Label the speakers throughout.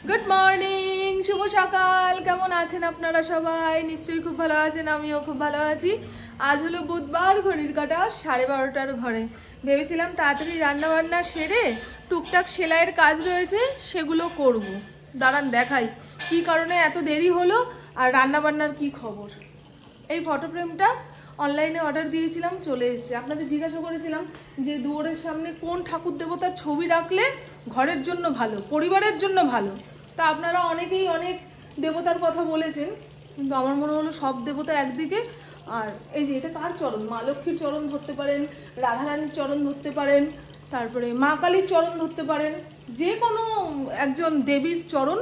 Speaker 1: Good morning, শুভ সকাল। কেমন আছেন আপনারা সবাই? নিশ্চয়ই খুব ভালো আছেন, আমিও খুব ভালো আছি। আজ হলো বুধবার, ঘড়ির কাঁটা 12:30টার ঘরে। ভেবেছিলাম তাড়াতাড়ি রান্না বান্না সেরে টুকটাক সেলাইয়ের কাজ রয়েছে সেগুলো করব। দাঁড়ান দেখাই কি কারণে এত দেরি হলো আর রান্না বান্নার কি খবর। এই ফটো ফ্রেমটা অনলাইনে অর্ডার দিয়েছিলাম, চলে এসেছে। আপনাদের জিজ্ঞাসা করেছিলাম যে দুয়ারের সামনে কোন ঠাকুর দেবতার ছবি রাখলে ঘরের জন্য ভালো, পরিবারের জন্য ভালো। তা আপনারা অনেকেই অনেক দেবতার কথা বলেছেন, কিন্তু আমার মনে হলো সব দেবতা একদিকে। আর এই যে এটা কার চরণ? মা লক্ষ্মীর চরণ ধরতে পারেন, রাধারানীর চরণ ধরতে পারেন, তারপরে মা কালীর চরণ ধরতে পারেন, যে কোনো একজন দেবীর চরণ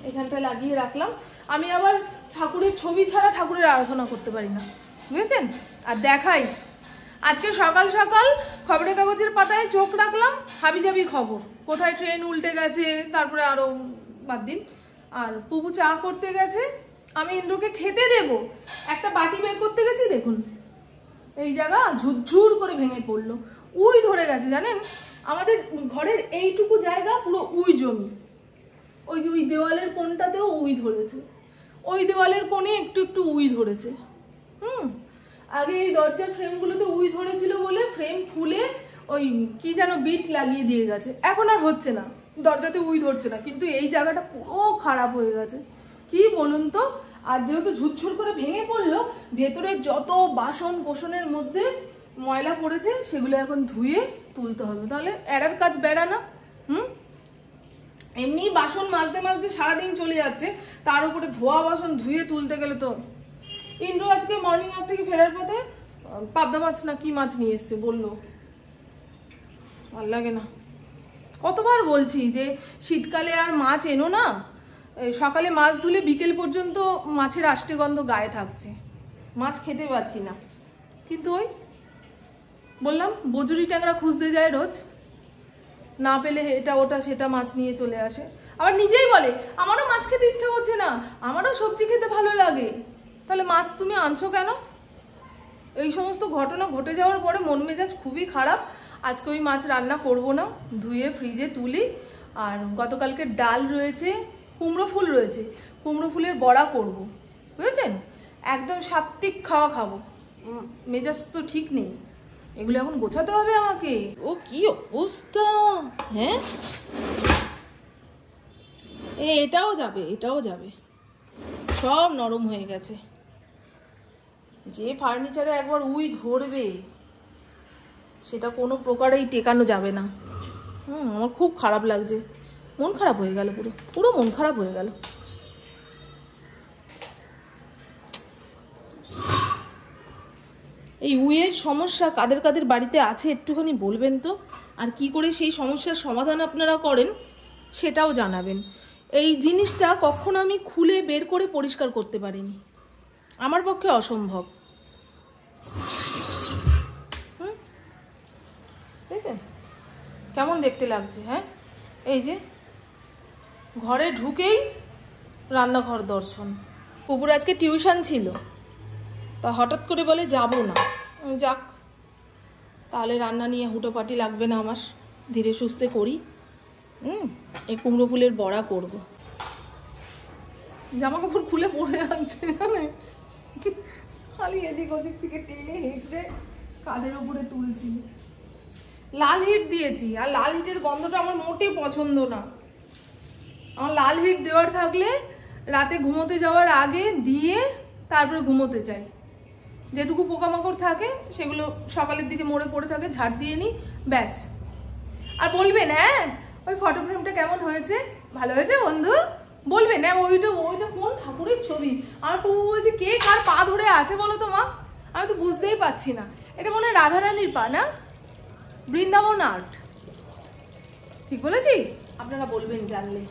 Speaker 1: এখানটায় লাগিয়ে রাখলাম। আমি আবার ঠাকুরের ছবি ছাড়া ঠাকুরের আরাধনা করতে পারি না, বুঝেছেন? আর দেখাই, আজকে সকাল সকাল খবরের কাগজের পাতায় চোখ রাখলাম, হাবিজাবি খবর, কোথায় ট্রেন উল্টে গেছে, তারপরে আরও বাদ দিন। আর পুপু চা করতে গেছে, আমি ইন্দ্রকে খেতে দেব, একটা বাটি বের করতে গেছি, দেখুন এই জায়গা ঝুরঝুর করে ভেঙে পড়লো, উই ধরে গেছে। জানেন, আমাদের ঘরের এইটুকু জায়গা পুরো উই জমি। ওই যে ওই দেওয়ালের কোণটাতেও উই ধরেছে, ওই দেওয়ালের কোণে একটু একটু উই ধরেছে। আগে এই দরজার ফ্রেমগুলোতে উই ধরেছিল বলে ফ্রেম খুলে ওই কি যেন বিট লাগিয়ে দিয়ে গেছে, এখন আর হচ্ছে না, দরজাতে উই ধরছে না, কিন্তু এই জায়গাটা পুরো খারাপ হয়ে গেছে। কি বলুন তো? আর যেহেতু ঝুরঝুর করে ভেঙে পড়লো, ভেতরে যত বাসন কোসনের মধ্যে ময়লা পড়েছে সেগুলো এখন ধুয়ে তুলতে হবে, তাহলে এড়ার কাজ বেড়া না। এমনি বাসন মাজতে মাজতে সারাদিন চলে যাচ্ছে, তার উপরে ধোয়া বাসন ধুয়ে তুলতে গেলে তো। ইন্দ্র আজকে মর্নিং ওয়াক থেকে ফেরার পথে পাবদা মাছ না কি মাছ নিয়ে এসছে বললো, ভাল লাগে না। কতবার বলছি যে শীতকালে আর মাছ এনো না, সকালে মাছ ধুলে বিকেল পর্যন্ত মাছের আষ্টে গন্ধ গায়ে থাকছে, মাছ খেতে পাচ্ছি না। কিন্তু ওই বললাম বজুরি ট্যাংরা খুঁজতে যায় রোজ, না পেলে এটা ওটা সেটা মাছ নিয়ে চলে আসে। আবার নিজেই বলে আমারও মাছ খেতে ইচ্ছা করছে না, আমারও সবজি খেতে ভালো লাগে। তাহলে মাছ তুমি আনছো কেন? এই সমস্ত ঘটনা ঘটে যাওয়ার পরে মন মেজাজ খুবই খারাপ। আজকে ওই মাছ রান্না করব না, ধুয়ে ফ্রিজে তুলি। আর গতকালকে ডাল রয়েছে, কুমড়ো ফুল রয়েছে, কুমড়ো ফুলের বড়া করব, বুঝেছেন? একদম সাত্ত্বিক খাওয়া খাবো, মেজাজ তো ঠিক নেই, এগুলো এখন গোছাতে হবে আমাকে। ও কি অবস্থা! হ্যাঁ, এটাও যাবে, এটাও যাবে, সব নরম হয়ে গেছে। যে ফার্নিচারে একবার উই ধরবে সেটা কোনো প্রকারেই টেকানো যাবে না। আমার খুব খারাপ লাগছে, মন খারাপ হয়ে গেল, পুরো পুরো মন খারাপ হয়ে গেল। এই উইয়ের সমস্যা কাদের কাদের বাড়িতে আছে একটুখানি বলবেন তো, আর কি করে সেই সমস্যার সমাধান আপনারা করেন সেটাও জানাবেন। এই জিনিসটা কখনো আমি খুলে বের করে পরিষ্কার করতে পারিনি, আমার পক্ষে অসম্ভব। বুঝেছেন কেমন দেখতে লাগছে? হ্যাঁ, এই যে ঘরে ঢুকেই রান্নাঘর দর্শন। পুকুর আজকে টিউশন ছিল, তা হঠাৎ করে বলে যাব না। যাক, তাহলে রান্না নিয়ে হুটোপাটি লাগবে না আমার, ধীরে সুস্থে করি। এই কুমড়ো ফুলের বড়া করব। জামা কাপড় খুলে পড়ে যাচ্ছে, খালি এদিক ওদিক থেকে টেনে হেঁচড়ে কাঁধের উপরে তুলছি। লাল হিট দিয়েছি, আর লাল হিটের গন্ধটা আমার মোটেই পছন্দ না। আমার লাল হিট দেওয়ার থাকলে রাতে ঘুমোতে যাওয়ার আগে দিয়ে তারপরে ঘুমোতে চাই। যেটুকু পোকামাকড় থাকে সেগুলো সকালের দিকে মরে পড়ে থাকে, ঝাড় দিয়ে নিই, ব্যাস। আর বলবেন হ্যাঁ ওই ফটো ফ্রেমটা কেমন হয়েছে, ভালো হয়েছে বন্ধু বলবেন। হ্যাঁ, ওইটা কোন ঠাকুরের ছবি? আমার প্রভু বলছে কে কার পা ধরে আছে বলো তো মা, আমি তো বুঝতেই পারছি না। এটা মনে হয় রাধারানীর পা না, বৃন্দাবন আর্ট, ঠিক বলেছি? আপনারা বলবেন জানলে।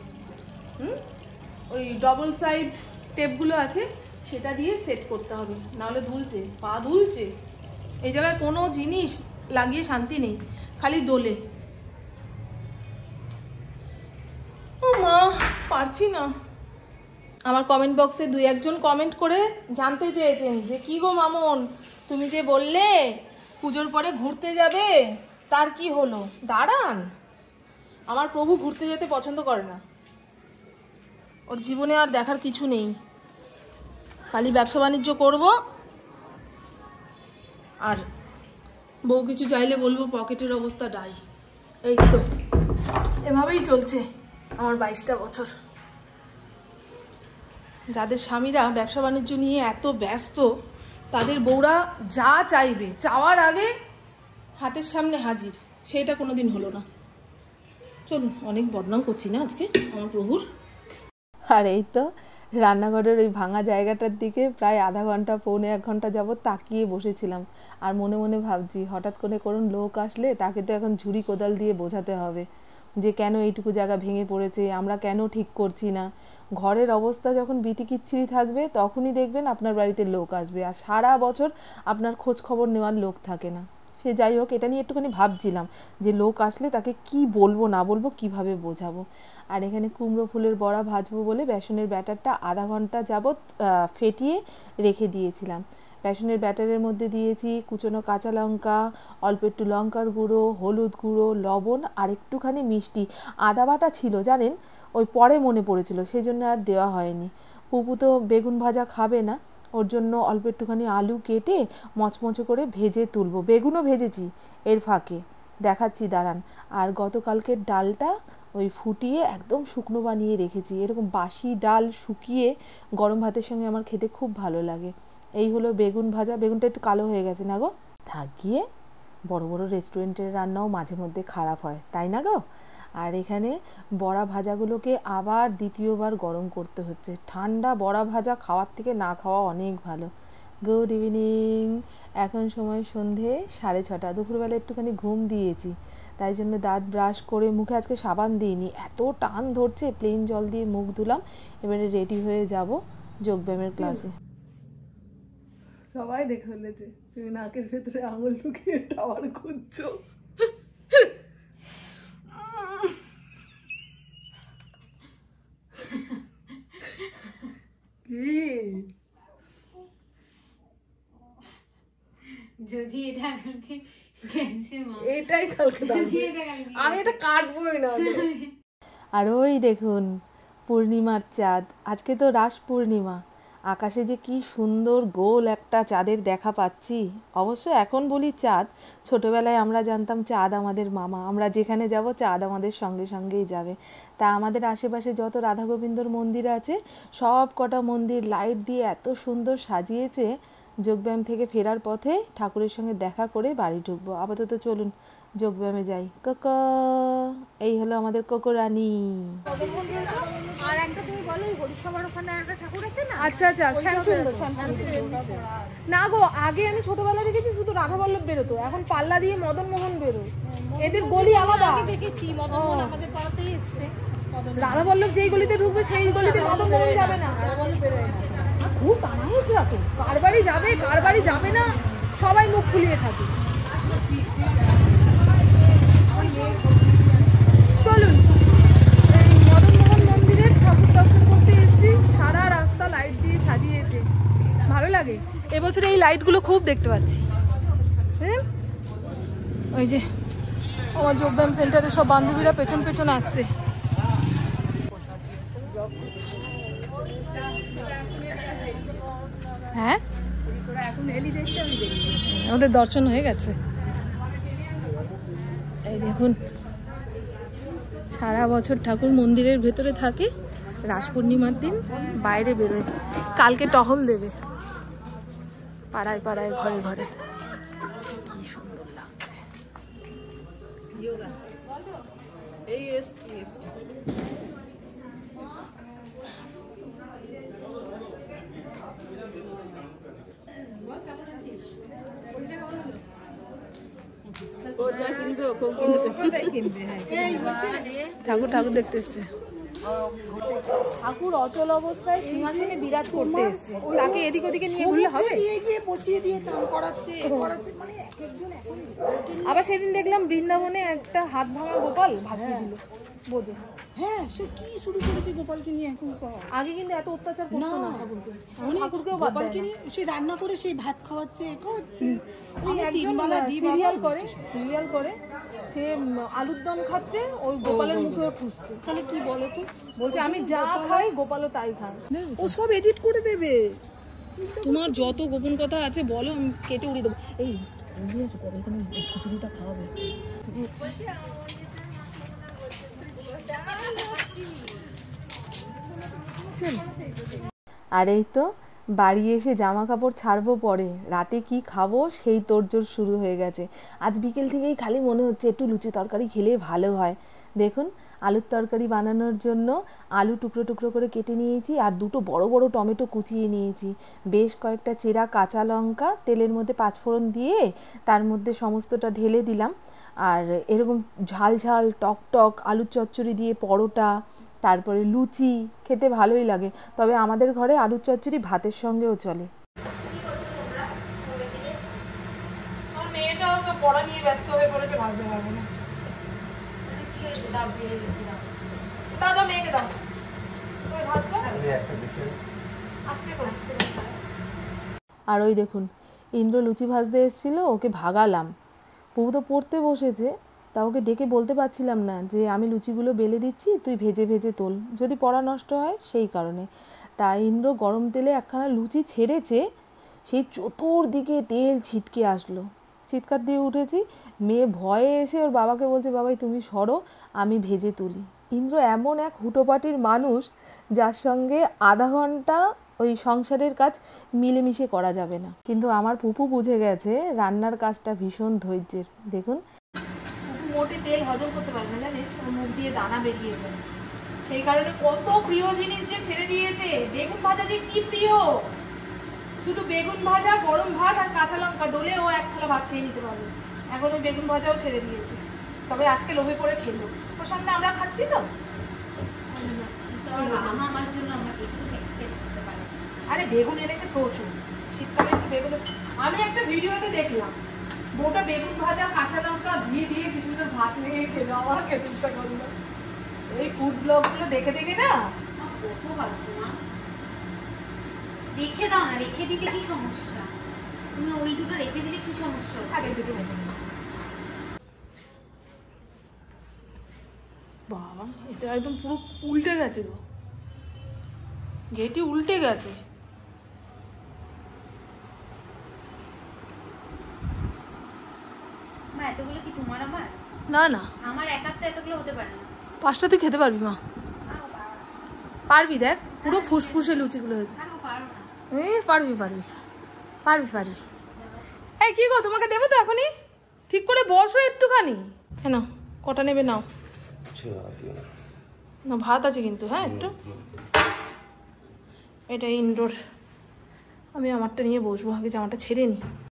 Speaker 1: ওই ডবল সাইড টেপগুলো আছে, সেটা দিয়ে সেট করতে হবে, নাহলে দুলছে, পা দুলছে। এই জায়গায় কোনো জিনিস লাগিয়ে শান্তি নেই, খালি দোলে। ও মা, পারছি না। আমার কমেন্ট বক্সে 2-1জন কমেন্ট করে জানতে চেয়েছেন যে কি গো মামন, তুমি যে বললে পুজোর পরে ঘুরতে যাবে, তার কি হলো? দাঁড়ান, আমার প্রভু ঘুরতে যেতে পছন্দ করে না, ওর জীবনে আর দেখার কিছু নেই, খালি ব্যবসা বাণিজ্য করব, আর বউ কিছু চাইলে বলবো পকেটের অবস্থা ডাই। এই তো এভাবেই চলছে আমার 22টা বছর। যাদের স্বামীরা ব্যবসা বাণিজ্য নিয়ে এত ব্যস্ত, তাদের বউরা যা চাইবে চাওয়ার আগে হাতের সামনে হাজির, সেটা কোনোদিন হলো না। চলুন, অনেক বদনাম করছি না আজকে আমার প্রভুর। আর এই তো রান্নাঘরের ওই ভাঙা জায়গাটার দিকে প্রায় আধা ঘন্টা পৌনে 1 ঘন্টা যাবত তাকিয়ে বসেছিলাম, আর মনে মনে ভাবছি হঠাৎ করে কোন লোক আসলে তাকে তো এখন ঝুড়ি কোদাল দিয়ে বোঝাতে হবে যে কেন এইটুকু জায়গা ভেঙে পড়েছে, আমরা কেন ঠিক করছি না। ঘরের অবস্থা যখন বিটিকিচ্ছিরি থাকবে তখনই দেখবেন আপনার বাড়িতে লোক আসবে, আর সারা বছর আপনার খোঁজ খবর নেওয়ার লোক থাকে না। সে যাই হোক, এটা নিয়ে একটুখানি ভাবছিলাম যে লোক আসলে তাকে কি বলবো না বলবো, কিভাবে বোঝাবো। আর এখানে কুমড়ো ফুলের বড়া ভাজবো বলে বেসনের ব্যাটারটা আধা ঘন্টা যাবত ফেটিয়ে রেখে দিয়েছিলাম। বেসনের ব্যাটারের মধ্যে দিয়েছি কুচনো কাঁচা লঙ্কা, অল্প একটু লঙ্কার গুঁড়ো, হলুদ গুঁড়ো, লবণ আর একটুখানি মিষ্টি। আদা বাটা ছিল জানেন, ওই পরে মনে পড়েছিল, সেই জন্য আর দেওয়া হয়নি। পুপু তো বেগুন ভাজা খাবে না, ওর জন্য অল্প একটুখানি আলু কেটে মচমচে করে ভেজে তুলবো। বেগুনও ভেজেছি এর ফাঁকে, দেখাচ্ছি দাঁড়ান। আর গতকালকের ডালটা ওই ফুটিয়ে একদম শুকনো বানিয়ে রেখেছি। এরকম বাসি ডাল শুকিয়ে গরম ভাতের সঙ্গে আমার খেতে খুব ভালো লাগে। এই হলো বেগুন ভাজা। বেগুনটা একটু কালো হয়ে গেছে না গো? থাকিয়ে বড় বড় রেস্টুরেন্টের রান্নাও মাঝে মধ্যে খারাপ হয়, তাই না গো? আর এখানে বড়া ভাজাগুলোকে আবার দ্বিতীয়বার গরম করতে হচ্ছে। ঠান্ডা বড়া ভাজা খাওয়ার থেকে না খাওয়া অনেক ভালো। গুড ইভিনিং, এখন সময় সন্ধে 6:30। দুপুরবেলা একটুখানি ঘুম দিয়েছি, তাই জন্য দাঁত ব্রাশ করে, মুখে আজকে সাবান দিইনি, এত টান ধরছে, প্লেন জল দিয়ে মুখ ধুলাম। এবারে রেডি হয়ে যাব যোগব্যায়ামের ক্লাসে। সবাই দেখে ফেলেছে তুমি নাকের ভেতরে আঙুল ঢুকিয়ে টাওয়ার খুঁজছো। কি
Speaker 2: যদি এটা
Speaker 1: এটাই কালকে আমি এটা কাটবোই না। আর ওই দেখুন পূর্ণিমার চাঁদ, আজকে তো রাস পূর্ণিমা। আকাশে যে কি সুন্দর গোল একটা চাঁদের দেখা পাচ্ছি। অবশ্য এখন বলি চাঁদ, ছোটবেলায় আমরা জানতাম চাঁদ আমাদের মামা, আমরা যেখানে যাব চাঁদ আমাদের সঙ্গে সঙ্গেই যাবে। তা আমাদের আশেপাশে যত রাধা গোবিন্দর মন্দির আছে সব কটা মন্দির লাইট দিয়ে এত সুন্দর সাজিয়েছে। যোগব্যায়াম থেকে ফেরার পথে ঠাকুরের সঙ্গে দেখা করে বাড়ি ঢুকবো। আপাতত চলুন যোগব্যায়ামে যাই। কোকো, এই হলো আমাদের কোকো রানী।
Speaker 2: আর একটা তুমি বলো হরিসভার ওখানে একটা ঠাকুর আছে না?
Speaker 1: আচ্ছা আচ্ছা, শ্যামসুন্দর। না গো, আগে আমি ছোটবেলা দেখেছি শুধু রাধা বল্লভ বেরোতো, এখন পাল্লা দিয়ে মদন মোহন বেরোয়। এদের গলি আলাদা।
Speaker 2: দেখেছি মদন মোহন আমাদের পাড়াতেই এসছে।
Speaker 1: রাধা বল্লভ যেই গলিতে ঢুকবে সেই গলিতে মদন মোহন যাবে না। খুব টানা হয়েছে রাতে, কার বাড়ি যাবে কার বাড়ি যাবে না সবাই মুখ ফুলিয়ে থাকে। চলুন, এই মদন মোহন মন্দিরের ঠাকুর দর্শন করতে এসেছি। সারা রাস্তা লাইট দিয়ে সাজিয়েছে, ভালো লাগে। এবছর এই লাইটগুলো খুব দেখতে পাচ্ছি। হ্যাঁ, ওই যে আমার যোগব্যায়াম সেন্টারে সব বান্ধবীরা পেছন পেছন আসছে। হ্যাঁ, আমাদের দর্শন হয়ে গেছে। এই দেখুন, সারা বছর ঠাকুর মন্দিরের ভেতরে থাকে, রাস পূর্ণিমার দিন বাইরে বেরোয়। কালকে টহল দেবে পাড়ায় পাড়ায়, ঘরে ঘরে। কি সুন্দর লাগছে। এই এসছি ঠাকুর ঠাকুর দেখতে এসছে। ঠাকুর অচল অবস্থায় সিংহাসনে বিরাজ করতে এসছে, তাকে এদিক ওদিকে নিয়ে ঘুরলে হবে?
Speaker 2: গিয়ে বসিয়ে দিয়ে চান করাচ্ছে মানে একজন এখন।
Speaker 1: আবার সেদিন দেখলাম বৃন্দাবনে একটা হাত ভাঙা গোপাল ভাসিয়ে দিল বোঝো।
Speaker 2: হ্যাঁ, সে কি শুরু করেছে গোপালকে নিয়ে এখন সব।
Speaker 1: আগে কিন্তু এত অত্যাচার করতো না ঠাকুরকে। ঠাকুরকেও
Speaker 2: গোপালকে নিয়ে সে রান্না করে সেই ভাত খাওয়াচ্ছে,
Speaker 1: সিরিয়াল করে সে আলুর দম খাচ্ছে, ওই গোপালের মুখেও ঠুসছে। তাহলে কি বলো তো, বলছে আমি যা খাই গোপালও তাই খাই। ও সব এডিট করে দেবে। তোমার যত গোপন কথা আছে বলো, আমি কেটে উড়িয়ে দেবো। এই এখানে খিচুড়িটা খাওয়াবে। আর এই তো বাড়ি এসে জামা কাপড় ছাড়বো, পরে রাতে কি খাবো সেই তোড়জোড় শুরু হয়ে গেছে। আজ বিকেল থেকেই খালি মনে হচ্ছে একটু লুচি তরকারি খেলে ভালো হয়। দেখুন আলুর তরকারি বানানোর জন্য আলু টুকরো টুকরো করে কেটে নিয়েছি, আর দুটো বড় বড় টমেটো কুচিয়ে নিয়েছি, বেশ কয়েকটা চেরা কাঁচা লঙ্কা তেলের মধ্যে পাঁচফোড়ন দিয়ে তার মধ্যে সমস্তটা ঢেলে দিলাম। আর এরকম ঝাল ঝাল টক টক আলুর চচ্চড়ি দিয়ে পরোটা, তারপরে লুচি খেতে ভালোই লাগে। তবে আমাদের ঘরে আলুর চচ্চড়ি ভাতের সঙ্গেও চলে। মেয়েটাও তো পড়া নিয়ে ব্যস্ত হয়ে পড়েছে, ভাবতে পারবো না। দাদা মেয়েকে দাও, আর ওই দেখুন ইন্দ্র লুচি ভাজতে এসেছিল, ওকে ভাগালাম। বউ তো পড়তে বসেছে, তা ওকে ডেকে বলতে পারছিলাম না যে আমি লুচিগুলো বেলে দিচ্ছি, তুই ভেজে ভেজে তোল, যদি পড়া নষ্ট হয় সেই কারণে। তাই ইন্দ্র গরম তেলে একখানা লুচি ছেড়েছে, সেই চতুর্দিকে তেল ছিটকে আসলো, চিৎকার দিয়ে উঠেছি। মেয়ে ভয়ে এসে ওর বাবাকে বলছে, বাবাই তুমি সরো, আমি ভেজে তুলি। ইন্দ্র এমন এক হুটোপাটির মানুষ, যার সঙ্গে আধা ঘন্টা ওই সংসারের কাজ মিলেমিশে করা যাবে না। কিন্তু আমার পুপু বুঝে গেছে রান্নার কাজটা ভীষণ ধৈর্যের। দেখুন মোটে তেল হজম করতে পারে না, জানেন, ওর মুখ দিয়ে দানা বেরিয়ে যায়, সেই কারণে কত প্রিয় জিনিস যে ছেড়ে দিয়েছে। বেগুন ভাজা যে কি প্রিয়, শুধু বেগুন ভাজা, গরম ভাত আর কাঁচা লঙ্কা ডলে ও এক থালা ভাত খেয়ে নিতে পারবে। এখন ওই বেগুন ভাজাও ছেড়ে দিয়েছে, তবে আজকে লোভে পড়ে খেলো। ওর সামনে আমরা খাচ্ছি তো। আরে বেগুন এনেছে প্রচুর, শীতকালে একটু বেগুন। আমি একটা ভিডিওতে দেখলাম বউটা বেগুন ভাজা কাঁচা লঙ্কা ঘি দিয়ে কি সুন্দর ভাত নিয়ে খেলো, আমার খেতে ইচ্ছা করলো। এই ফুড ব্লগ গুলো দেখে দেখে না
Speaker 2: কত বাচ্চা মা, রেখে দাও না, রেখে দিতে কি সমস্যা? তুমি ওই দুটো রেখে দিলে কি সমস্যা?
Speaker 1: আগে দুটো ভেজে নিই। বাবা এটা একদম পুরো উল্টে গেছে গো, ঘেটি উল্টে গেছে।
Speaker 2: মা এতগুলো কি তোমার আমার?
Speaker 1: না না,
Speaker 2: আমার একার তো এতগুলো হতে পারে না।
Speaker 1: 5টা তুই খেতে পারবি মা? পারবি, দেখ পুরো ফুসফুসে লুচিগুলো হয়েছে। পারবি পারবি পারবি পারবি। এই কি গো, তোমাকে দেবো তো এখনই? ঠিক করে বসো একটুখানি। হ্যাঁ না, কটা নেবে নাও না, ভাত আছে কিন্তু। হ্যাঁ একটু, এটা ইনডোর, আমি আমারটা নিয়ে বসবো, আগে জামাটা ছেড়ে নিই।